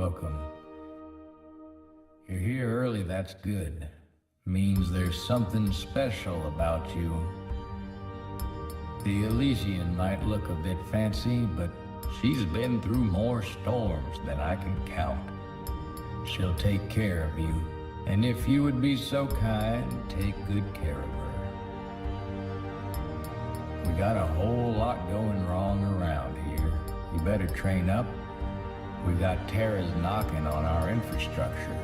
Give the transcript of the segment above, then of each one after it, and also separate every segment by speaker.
Speaker 1: welcome. You're here early, that's good. Means there's something special about you. The Elysian might look a bit fancy, but she's been through more storms than I can count. She'll take care of you, and if you would be so kind, take good care of her. We got a whole lot going wrong around here. You better train up. We got terrors knocking on our infrastructure,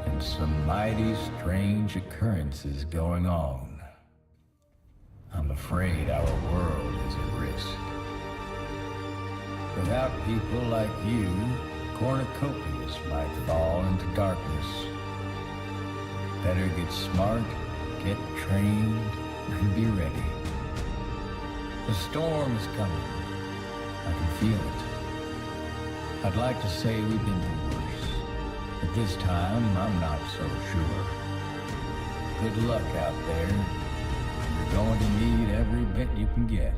Speaker 1: and some mighty strange occurrences going on. I'm afraid our world is at risk. Without people like you, cornucopias might fall into darkness. Better get smart, get trained, and be ready. The storm is coming. I can feel it. I'd like to say we've been through worse, but this time I'm not so sure. Good luck out there. You're going to need every bit you can get.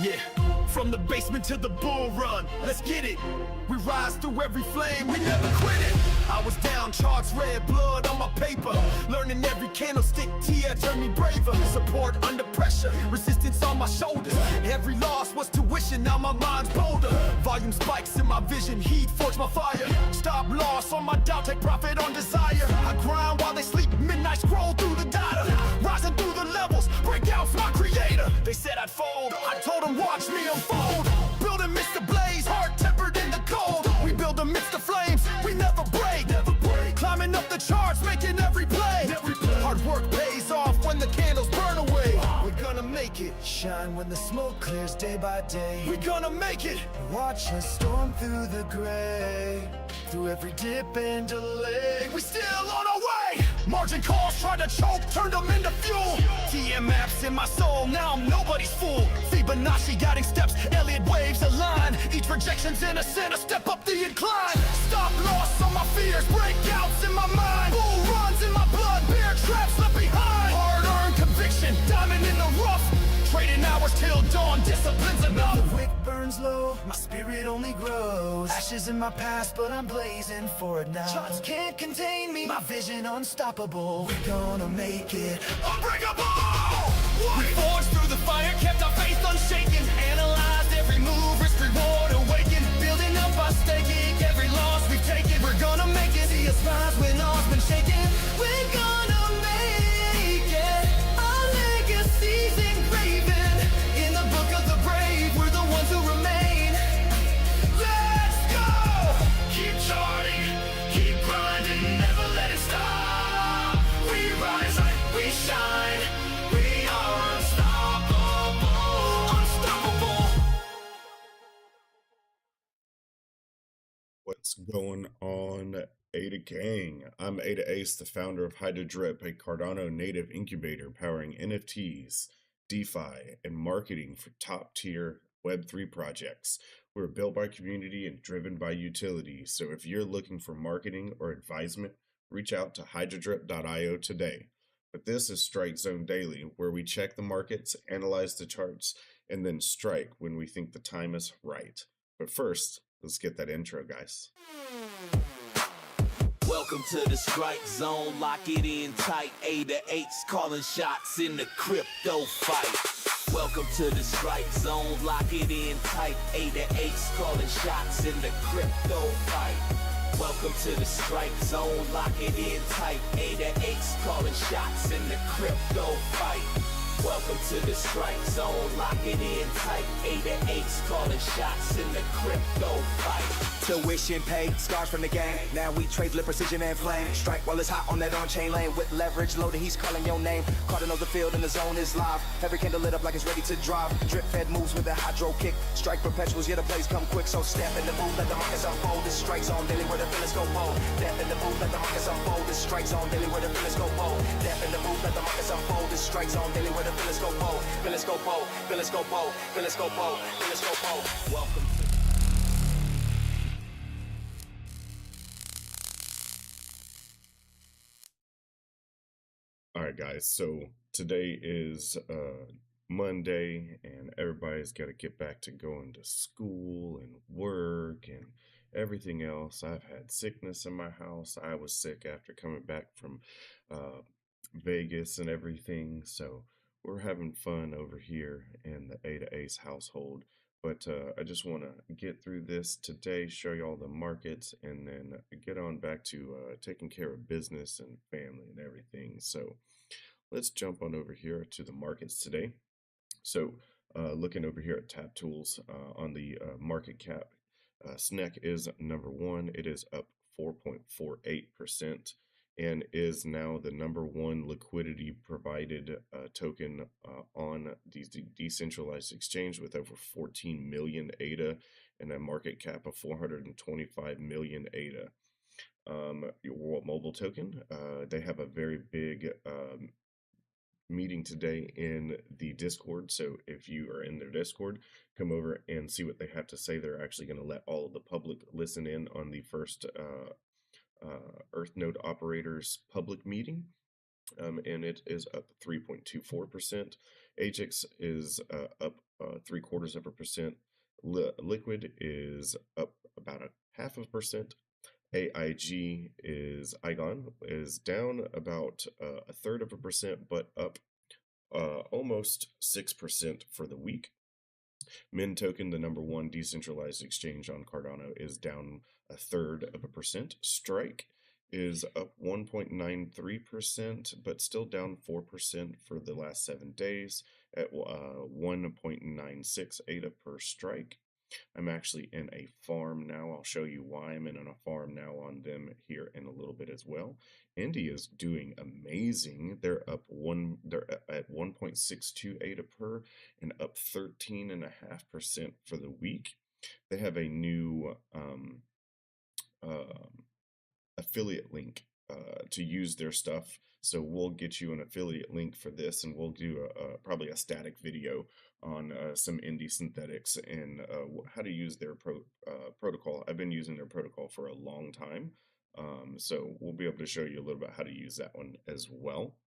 Speaker 2: Yeah, from the basement to the bull run, let's get it. We rise through every flame, we never quit it. I was down, charts red, blood on my paper. Learning every candlestick tear turned me braver. Support under pressure, resistance on my shoulders. Every loss was tuition, now my mind's bolder. Volume spikes in my vision, heat forged my fire. Stop loss on my doubt, take profit on desire. I grind while they sleep, midnight scroll through the data. Rising through the levels, breakouts my creator. They said I'd fold, I told them watch me unfold. Build amidst the blaze, heart tempered in the cold. We build amidst the flames, we never break. Climbing up the charts, making every play. Hard work pays off when the candles burn away. We're gonna make it, shine when the smoke clears day by day. We're gonna make it, watch us storm through the gray. Through every dip and delay, we still on our way. Margin calls tried to choke, turned them into fuel. heatmaps in my soul, now I'm nobody's fool. Fibonacci guiding steps, Elliott waves align. Each rejection's in a center, step up the incline. Stop loss on my fears, breakouts in my mind. Bull runs in my blood, bear traps left behind. Hard-earned conviction, diamond in the rough. Trading hours till dawn, discipline's enough. The wick burns low, my spirit only grows. Ashes in my past, but I'm blazing for it now. Charts can't contain me, my vision unstoppable. We're gonna make it unbreakable. We forged through the fire, kept our faith unshaken. Analyzed every move, risk reward awakened. Building up our staking, every loss we've taken. We're gonna make it, see us rise when all's been shaken. We're gonna make it, our legacy's engraven in the book of the brave. We're the ones who remain. Let's go! Keep charting, keep grinding, never let it stop. We rise like we shine. We are unstoppable, unstoppable.
Speaker 3: What's going on, Ada Gang? I'm Ada Ace, the founder of HydroDrip, a Cardano native incubator powering NFTs, DeFi, and marketing for top-tier Web3 projects. We're built by community and driven by utility, so if you're looking for marketing or advisement, reach out to hydrodrip.io today. But this is Strike Zone Daily, where we check the markets, analyze the charts, and then strike when we think the time is right. But first, let's get that intro, guys.
Speaker 4: Welcome to the Strike Zone, lock it in tight. A to H's calling shots in the crypto fight. Welcome to the Strike Zone, lock it in tight. A to H's calling shots in the crypto fight. Welcome to the Strike Zone, lock it in tight. A to H's calling shots in the crypto fight. Welcome to the strike zone, lock it in tight. 8 to 8, calling shots in the crypto fight.
Speaker 5: Tuition paid, scars from the gang. Now we trade with precision and flame. Strike while it's hot on that on-chain lane. With leverage loaded, he's calling your name. Carter knows the field and the zone is live. Every candle lit up like it's ready to drive. Drip fed moves with a hydro kick. Strike perpetuals, yeah, the plays come quick. So step in the booth, let the markets unfold. This strike zone daily where the feelings go bold. Step in the booth, let the markets unfold. This strike zone daily where the feelings go bold. Step in the booth, let the markets unfold. This strike zone daily where the feelings go bold. Feelings go bold, feelings go bold, feelings go bold, feelings go bold. Welcome to
Speaker 3: All right, guys. So today is Monday, and everybody's got to get back to going to school and work and everything else. I've had sickness in my house. I was sick after coming back from Vegas and everything. So we're having fun over here in the A to Ace household. But I just want to get through this today, show you all the markets, and then get on back to taking care of business and family and everything. So let's jump on over here to the markets today. So looking over here at Tap Tools on the market cap, SNEC is number one. It is up 4.48% and is now the number one liquidity provided token on the decentralized exchange with over 14 million ADA and a market cap of 425 million ADA. Your World Mobile token, they have a very big meeting today in the Discord. So if you are in their Discord, come over and see what they have to say. They're actually going to let all of the public listen in on the first Earth Node Operators public meeting. And it is up 3.24%. Ajax is up 0.75%. Liquid is up about 0.5%. AIG is Igon is down about 1/3%, but up almost 6% for the week. Min token, the number one decentralized exchange on Cardano, is down 1/3%. Strike is up 1.93%, but still down 4% for the last 7 days at 1.96 ADA per strike. I'm actually in a farm now. I'll show you why I'm in a farm now on them here in a little bit as well. India is doing amazing. They're up they're at 1.62 ADA per and up 13.5% for the week. They have a new affiliate link to use their stuff. So we'll get you an affiliate link for this, and we'll do probably a static video on some indie synthetics and how to use their protocol. I've been using their protocol for a long time, so we'll be able to show you a little bit how to use that one as well.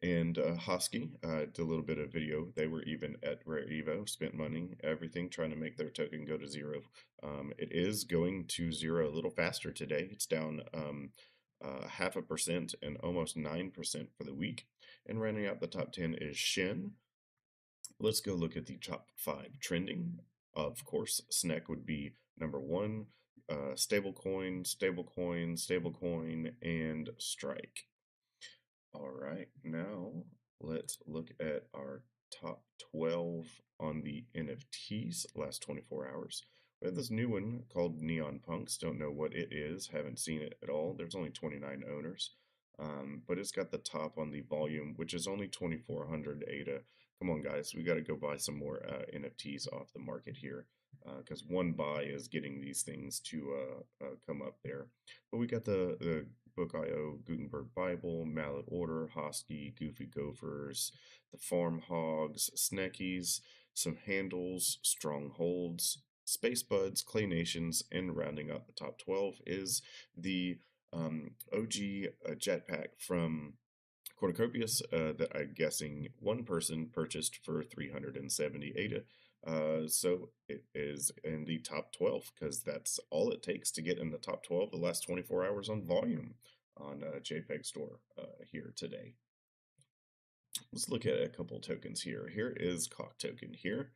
Speaker 3: And Hosky did a little bit of video. They were even at Rare Evo, spent money, everything, trying to make their token go to zero. It is going to zero a little faster today. It's down 0.5% and almost 9% for the week. And rounding out the top 10 is Shin. Let's go look at the top 5 trending. Of course, SNEC would be number one, stablecoin, stablecoin, stablecoin, and Strike. All right, now let's look at our top 12 on the NFTs last 24 hours. We have this new one called Neon Punks. Don't know what it is, haven't seen it at all. There's only 29 owners, but it's got the top on the volume, which is only 2,400 ADA. Come on, guys, we got to go buy some more NFTs off the market here, because one buy is getting these things to come up there. But we got the BOK AI, Gutenberg Bible, Mallet Order, Hosky, Goofy Gophers, the Farm Hogs, Sneckies, some handles, Strongholds, Space Buds, Clay Nations, and rounding out the top 12 is the OG Jetpack from Cornucopias that I'm guessing one person purchased for 370 ADA. So it is in the top 12 because that's all it takes to get in the top 12 the last 24 hours on volume on JPEG Store here today. Let's look at a couple tokens here. Here is Cock token here.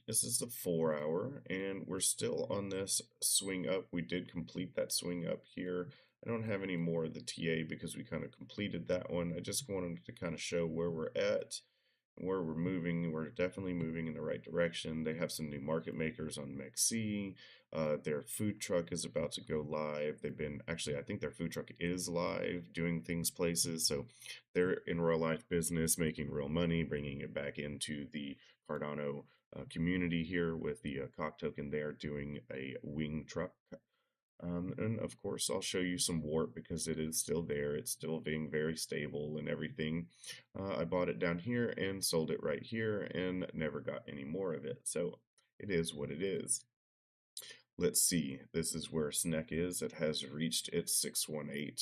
Speaker 3: This is the 4 hour and we're still on this swing up. We did complete that swing up here. I don't have any more of the TA because we kind of completed that one. I just wanted to kind of show where we're at, where we're moving. We're definitely moving in the right direction. They have some new market makers on MEXC. Their food truck is about to go live. They've been, actually, I think their food truck is live, doing things places. So they're in real life business, making real money, bringing it back into the Cardano community here with the cock token there, doing a wing truck. And of course, I'll show you some warp because it is still there. It's still being very stable and everything. I bought it down here and sold it right here and never got any more of it. So it is what it is. Let's see. This is where SNEC is. It has reached its 618.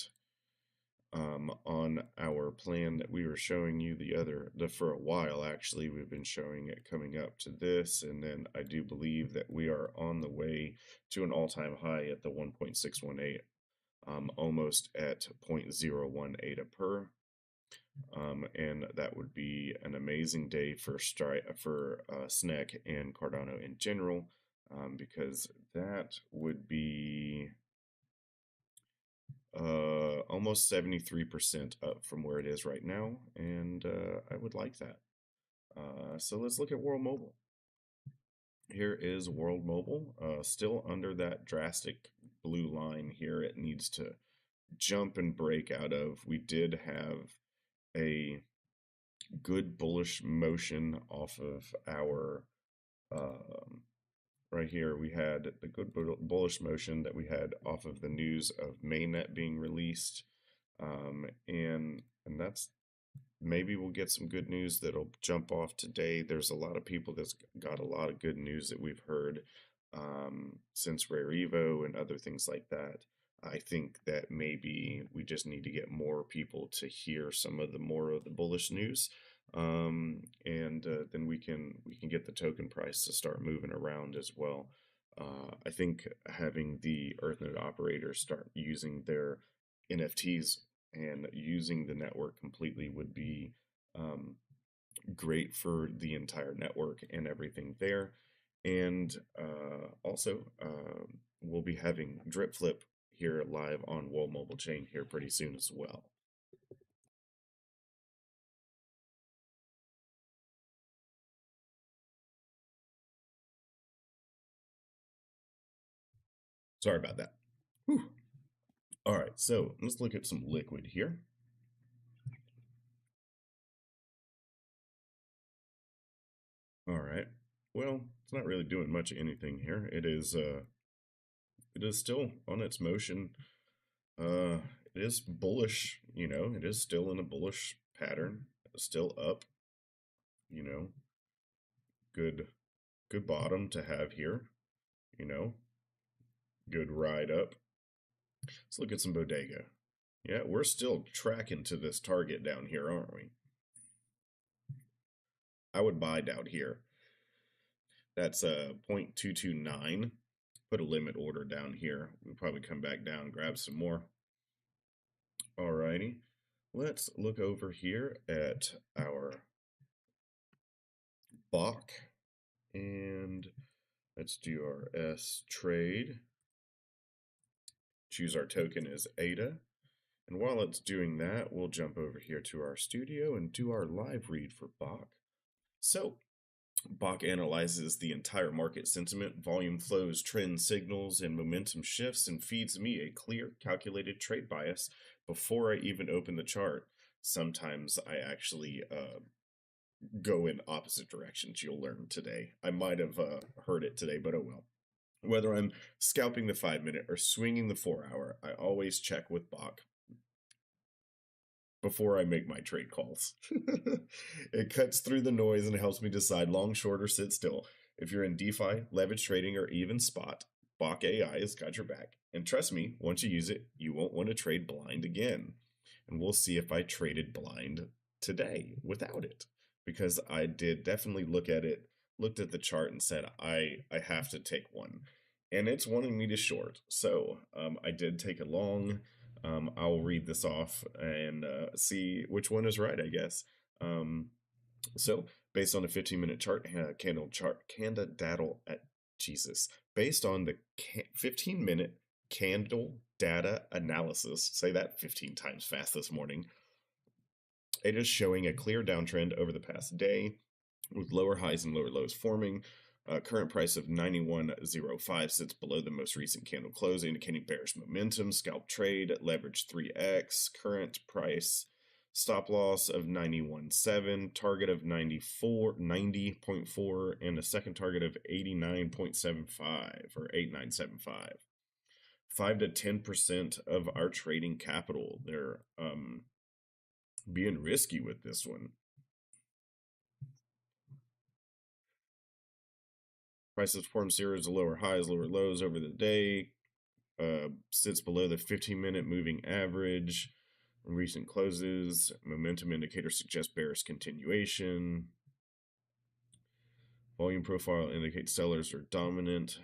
Speaker 3: On our plan that we were showing you for a while, actually, we've been showing it coming up to this, and then I do believe that we are on the way to an all-time high at the 1.618, almost at 0.018 a per. And that would be an amazing day for SNEC and Cardano in general, because that would be almost 73% up from where it is right now, and I would like that. So let's look at World Mobile. Here is World Mobile, still under that drastic blue line here. It needs to jump and break out of. We did have a good bullish motion off of our right here. We had the good bullish motion that we had off of the news of mainnet being released, and that's, maybe we'll get some good news that'll jump off today. There's a lot of people that's got a lot of good news that we've heard since Rare Evo and other things like that. I think that maybe we just need to get more people to hear some of the more of the bullish news, and then we can get the token price to start moving around as well. I think having the EarthNode operators start using their NFTs and using the network completely would be great for the entire network and everything there. And also, we'll be having Drip Flip here live on World Mobile Chain here pretty soon as well. Sorry about that. Whew. All right, so let's look at some liquid here. All right. Well, it's not really doing much of anything here. It is still on its motion. It is bullish, you know, it is still in a bullish pattern. It's still up, you know. Good bottom to have here, you know. Good ride up. Let's look at some Bodega. Yeah, we're still tracking to this target down here, aren't we? I would buy down here. That's 0.229. Put a limit order down here. We'll probably come back down and grab some more. Alrighty. Let's look over here at our BOK. And let's do our S trade. Choose our token as ADA. And while it's doing that, we'll jump over here to our studio and do our live read for BOK. So, BOK analyzes the entire market sentiment, volume flows, trend signals, and momentum shifts, and feeds me a clear, calculated trade bias before I even open the chart. Sometimes I actually go in opposite directions. You'll learn today. I might have heard it today, but oh well. Whether I'm scalping the 5-minute or swinging the 4-hour, I always check with BOK before I make my trade calls. It cuts through the noise and helps me decide long, short, or sit still. If you're in DeFi, leverage trading, or even spot, BOK AI has got your back. And trust me, once you use it, you won't want to trade blind again. And we'll see if I traded blind today without it. Because I did definitely look at it, looked at the chart and said, I have to take one. And it's wanting me to short. So I did take a long. I'll read this off and see which one is right, I guess. So based on the 15-minute chart, candle chart, based on the 15-minute candle data analysis, say that 15 times fast this morning, it is showing a clear downtrend over the past day with lower highs and lower lows forming. Current price of 91.05 sits below the most recent candle close, indicating bearish momentum. Scalp trade, leverage 3x. Current price, stop loss of 91.7, target of 90.4, and a second target of 89.75 or 8975. 5 to 10% of our trading capital. They're being risky with this one. Prices form series of lower highs, lower lows over the day. Sits below the 15-minute moving average. Recent closes. Momentum indicator suggests bearish continuation. Volume profile indicates sellers are dominant.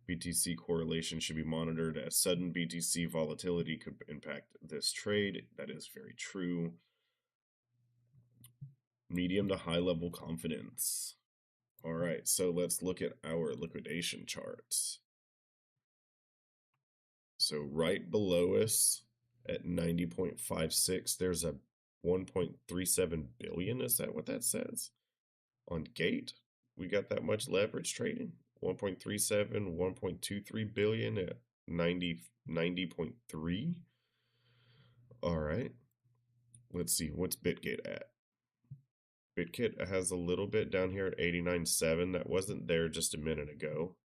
Speaker 3: BTC correlation should be monitored, as sudden BTC volatility could impact this trade. That is very true. Medium to high level confidence. All right, so let's look at our liquidation charts. So right below us at 90.56, there's a 1.37 billion. Is that what that says? On Gate, we got that much leverage trading. 1.37, 1.23 billion at 90.3. All right. Let's see, what's BitGate at? BitGate has a little bit down here at 89.7. That wasn't there just a minute ago.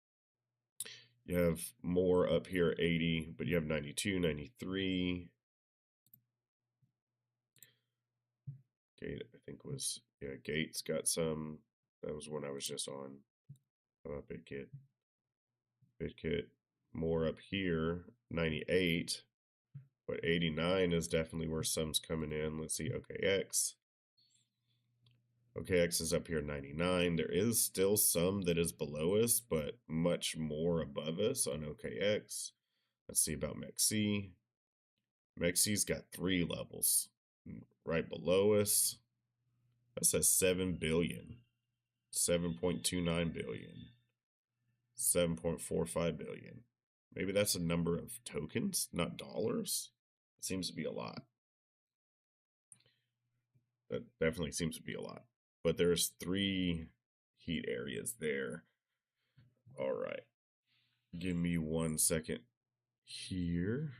Speaker 3: You have more up here, 80, but you have 92, 93. Gate, I think was, yeah, Gate's got some. That was one I was just on. How about BitGate? BitGate, more up here, 98, but 89 is definitely where some's coming in. Let's see, OKX. OKX is up here 99. There is still some that is below us, but much more above us on OKX. Let's see about MEXC. MEXC's got 3 levels. Right below us, that says 7 billion, 7.29 billion, 7.45 billion. Maybe that's a number of tokens, not dollars. It seems to be a lot. That definitely seems to be a lot. But there's 3 heat areas there. All right. Give me 1 second here.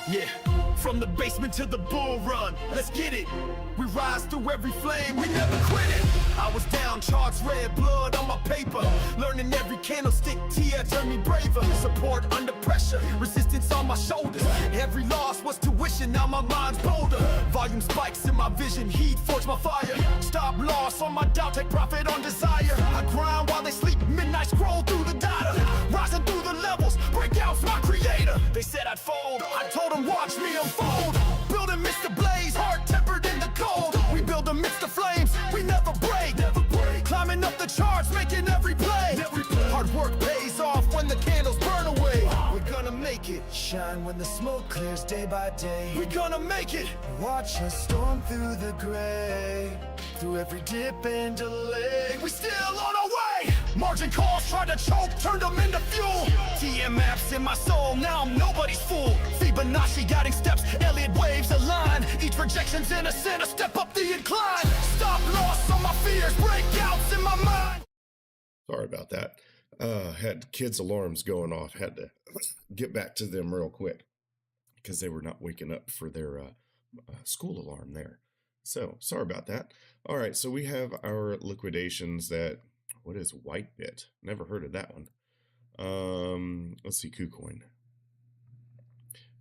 Speaker 2: Yeah, from the basement to the bull run, let's get it. We rise through every flame, we never quit it. I was down, charts red, blood on my paper. Learning every candlestick tear turned me braver. Support under pressure, resistance on my shoulders. Every loss was tuition, now my mind's bolder. Volume spikes in my vision, heat forged my fire. Stop loss on my doubt, take profit on desire. I grind while they sleep, midnight scroll through the data. Rising through the levels, breakouts my creator. They said I'd fold, I told them watch me unfold. Build amidst the blaze, heart tempered in the cold. We build amidst the flames, we never break. Never break. Climbing up the charts, making every play. Hard work pays off when the candles burn away. We're gonna make it, shine when the smoke clears day by day. We're gonna make it, watch us storm through the gray. Through every dip and delay, we still on our way. Margin calls tried to choke, turned them into fuel. TM maps in my soul, now I'm nobody's fool. Fibonacci guiding steps, Elliott waves align. Each rejection's innocent, a step up the incline. Stop loss on my fears, breakouts in my mind.
Speaker 3: Sorry about that. Had kids' alarms going off. Had to get back to them real quick because they were not waking up for their school alarm there. So sorry about that. All right, so we have our liquidations that, what is Whitebit? Never heard of that one. Let's see, KuCoin.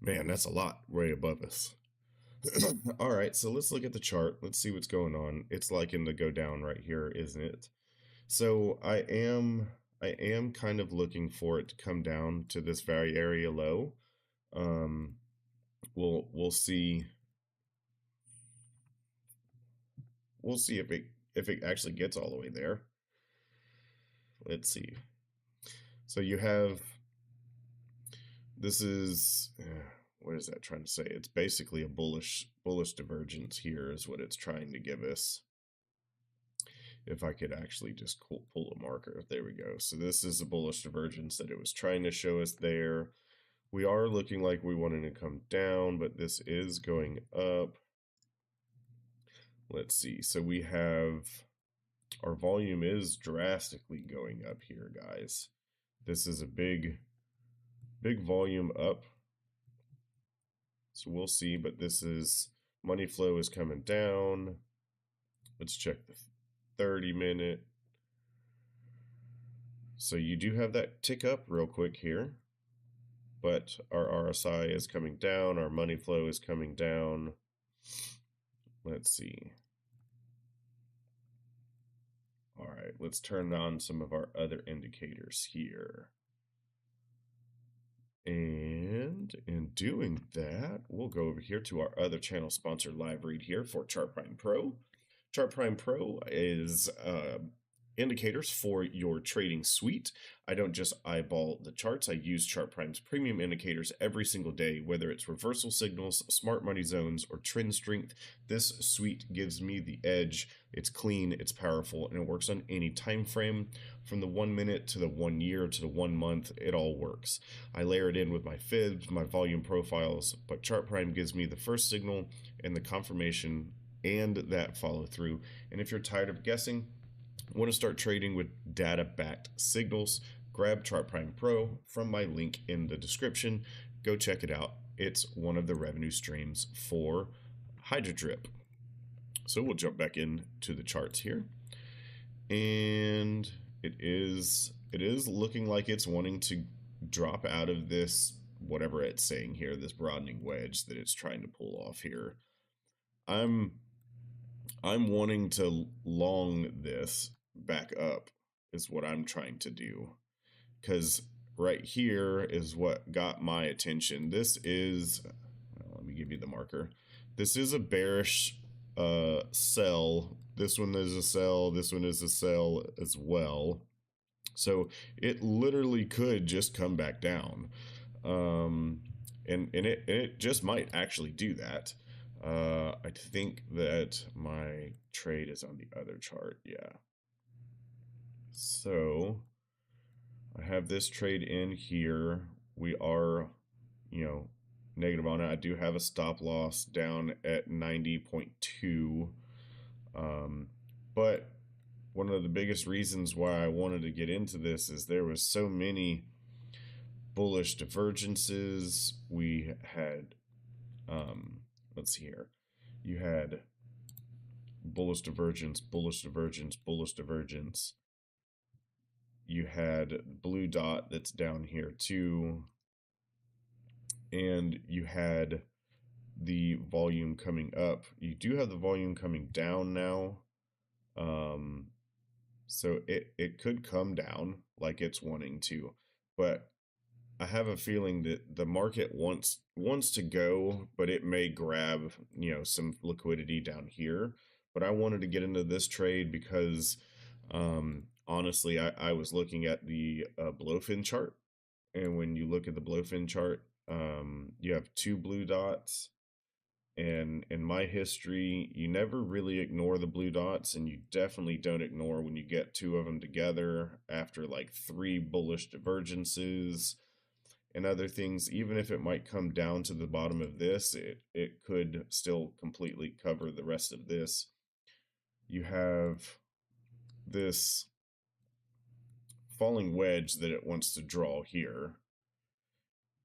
Speaker 3: Man, that's a lot way above us. All right, so let's look at the chart. Let's see what's going on. It's liking to go down right here, isn't it? So I am kind of looking for it to come down to this very area low. We'll see. We'll see if it actually gets all the way there. Let's see. So you have This is, what is that trying to say? It's basically a bullish divergence here is what it's trying to give us. If I could actually just pull a marker, there we go. So this is a bullish divergence that it was trying to show us there. We are looking like we wanted to come down, but this is going up. Let's see. So we have, our volume is drastically going up here, guys. This is a big volume up. So we'll see, but this is, money flow is coming down. Let's check the 30-minute. So you do have that tick up real quick here, but our RSI is coming down, our money flow is coming down. Let's see. All right, let's turn on some of our other indicators here. And in doing that, we'll go over here to our other channel sponsor live read here for Chart Prime Pro. Chart Prime Pro is indicators for your trading suite. I don't just eyeball the charts. I use Chart Prime's premium indicators every single day, whether it's reversal signals, smart money zones, or trend strength. This suite gives me the edge. It's clean, it's powerful, and it works on any time frame. From the 1 minute to the 1 year to the 1 month, it all works. I layer it in with my fibs, my volume profiles, but Chart Prime gives me the first signal and the confirmation and that follow through. And if you're tired of guessing, want to start trading with data-backed signals, grab Chart Prime Pro from my link in the description. Go check it out. It's one of the revenue streams for HydroDrip. So we'll jump back into the charts here. And it is looking like it's wanting to drop out of this, whatever it's saying here, this broadening wedge that it's trying to pull off here. I'm wanting to long this back up is what I'm trying to do, because right here is what got my attention. This is, well, let me give you the marker. This is a bearish sell. This one is a sell. This one is a sell as well. So it literally could just come back down, and it just might actually do that. I think that my trade is on the other chart. Yeah. So I have this trade in here. We are, negative on it. I do have a stop loss down at 90.2. But one of the biggest reasons why I wanted to get into this is there was so many bullish divergences. We had, let's see here. You had bullish divergence, bullish divergence, bullish divergence. You had blue dot that's down here too. And you had the volume coming up. You do have the volume coming down now. So it could come down like it's wanting to, but I have a feeling that the market wants to go, but it may grab, some liquidity down here. But I wanted to get into this trade because honestly, I was looking at the blowfin chart, and when you look at the blowfin chart, you have two blue dots. And in my history, you never really ignore the blue dots, and you definitely don't ignore when you get two of them together after like 3 bullish divergences and other things. Even if it might come down to the bottom of this, it could still completely cover the rest of this. You have this falling wedge that it wants to draw here,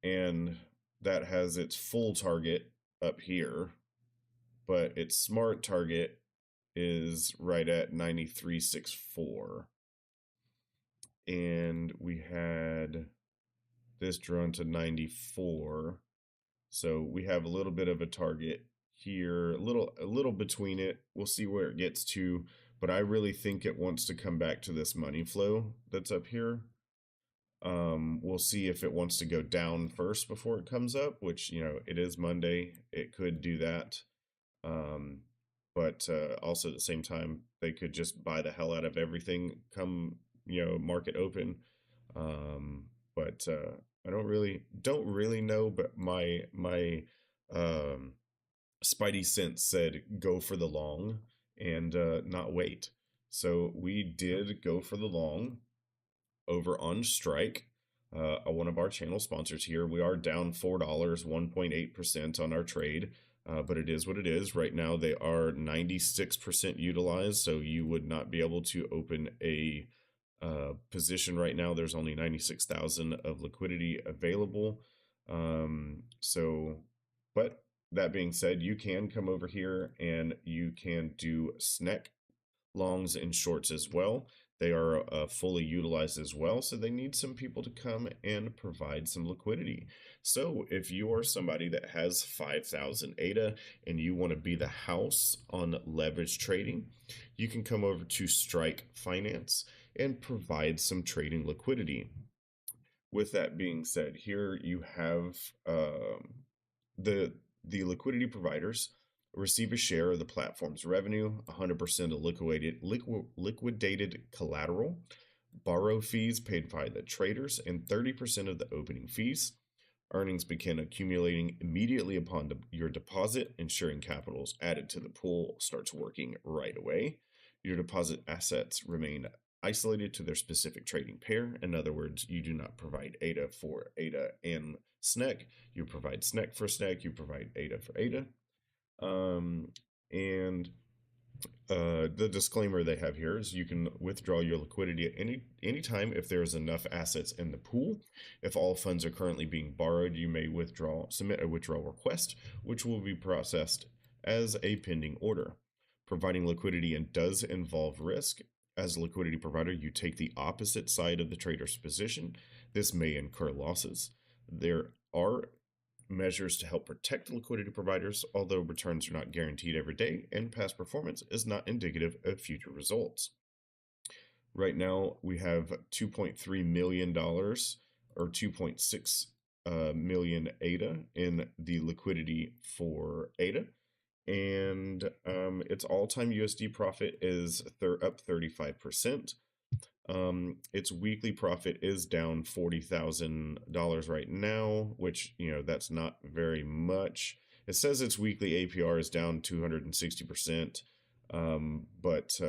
Speaker 3: and that has its full target up here, but its smart target is right at 93.64. And we had this drawn to 94. So we have a little bit of a target here, a little between it. We'll see where it gets to, but I really think it wants to come back to this money flow that's up here. We'll see if it wants to go down first before it comes up, which, it is Monday. It could do that. But also at the same time, they could just buy the hell out of everything come, market open. But I don't really know, but my um spidey sense said go for the long and not wait. So we did go for the long over on Strike, one of our channel sponsors here. We are down $4, 1.8% on our trade, but it is what it is. Right now, they are 96% utilized, so you would not be able to open a position right now. There's only 96,000 of liquidity available. So, but that being said, you can come over here and you can do SNEC longs and shorts as well. They are fully utilized as well, so they need some people to come and provide some liquidity. So if you are somebody that has 5,000 ADA and you want to be the house on leverage trading, you can come over to Strike Finance and provide some trading liquidity. With that being said, here you have the liquidity providers receive a share of the platform's revenue, 100% of liquidated collateral, borrow fees paid by the traders, and 30% of the opening fees. Earnings begin accumulating immediately upon your deposit, ensuring capital is added to the pool starts working right away. Your deposit assets remain isolated to their specific trading pair. In other words, you do not provide ADA for ADA and SNEC. You provide SNEC for SNEC. You provide ADA for ADA. And the disclaimer they have here is you can withdraw your liquidity at any time if there is enough assets in the pool. If all funds are currently being borrowed, you may submit a withdrawal request, which will be processed as a pending order. Providing liquidity does involve risk. As a liquidity provider, you take the opposite side of the trader's position. This may incur losses. There are measures to help protect liquidity providers, although returns are not guaranteed every day and past performance is not indicative of future results. Right now, we have $2.3 million or 2.6 million ADA in the liquidity for ADA. And its all-time USD profit is up 35%. Its weekly profit is down $40,000 right now, which, that's not very much. It says its weekly APR is down 260%. But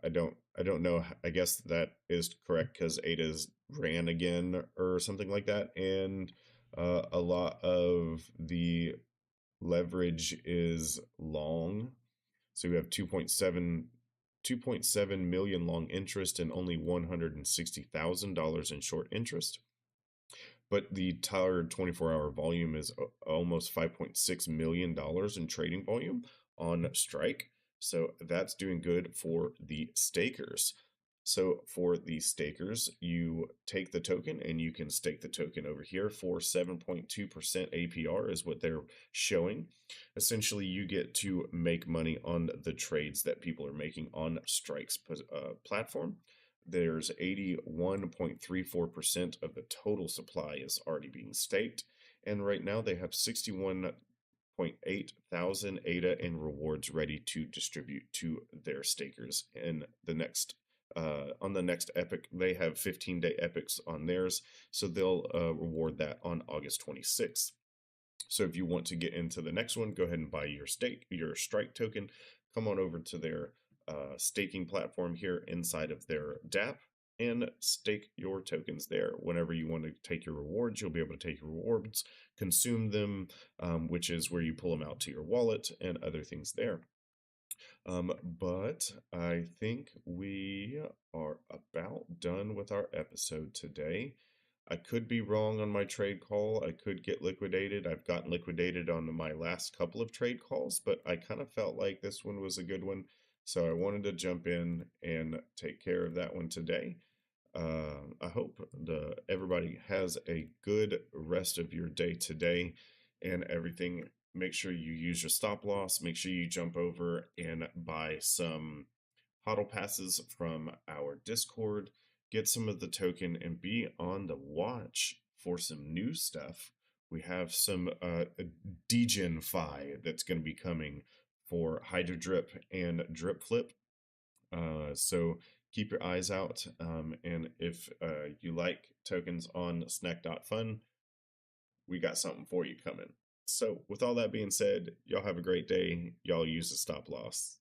Speaker 3: I don't know. I guess that is correct because ADA's ran again or something like that. And a lot of the leverage is long. So we have 2.7 million long interest and only $160,000 in short interest. But the entire 24-hour volume is almost $5.6 million in trading volume on Strike. So that's doing good for the stakers. So for the stakers, you take the token and you can stake the token over here for 7.2% APR is what they're showing. Essentially, you get to make money on the trades that people are making on Strike's platform. There's 81.34% of the total supply is already being staked. And right now they have 61.8 thousand ADA and rewards ready to distribute to their stakers in the next on the next epic. They have 15-day epics on theirs, so they'll reward that on August 26th. So if you want to get into the next one, go ahead and buy your Strike token. Come on over to their staking platform here inside of their DApp and stake your tokens there. Whenever you want to take your rewards, you'll be able to take your rewards, consume them, which is where you pull them out to your wallet and other things there. But I think we are about done with our episode today. I could be wrong on my trade call. I could get liquidated. I've gotten liquidated on my last couple of trade calls, but I kind of felt like this one was a good one. So I wanted to jump in and take care of that one today. I hope everybody has a good rest of your day today and everything. Make sure you use your stop loss. Make sure you jump over and buy some HODL passes from our Discord. Get some of the token and be on the watch for some new stuff. We have some DeGen-Fi that's going to be coming for HydroDrip and Drip Flip. So keep your eyes out. And if you like tokens on snack.fun, we got something for you coming. So with all that being said, y'all have a great day. Y'all use a stop loss.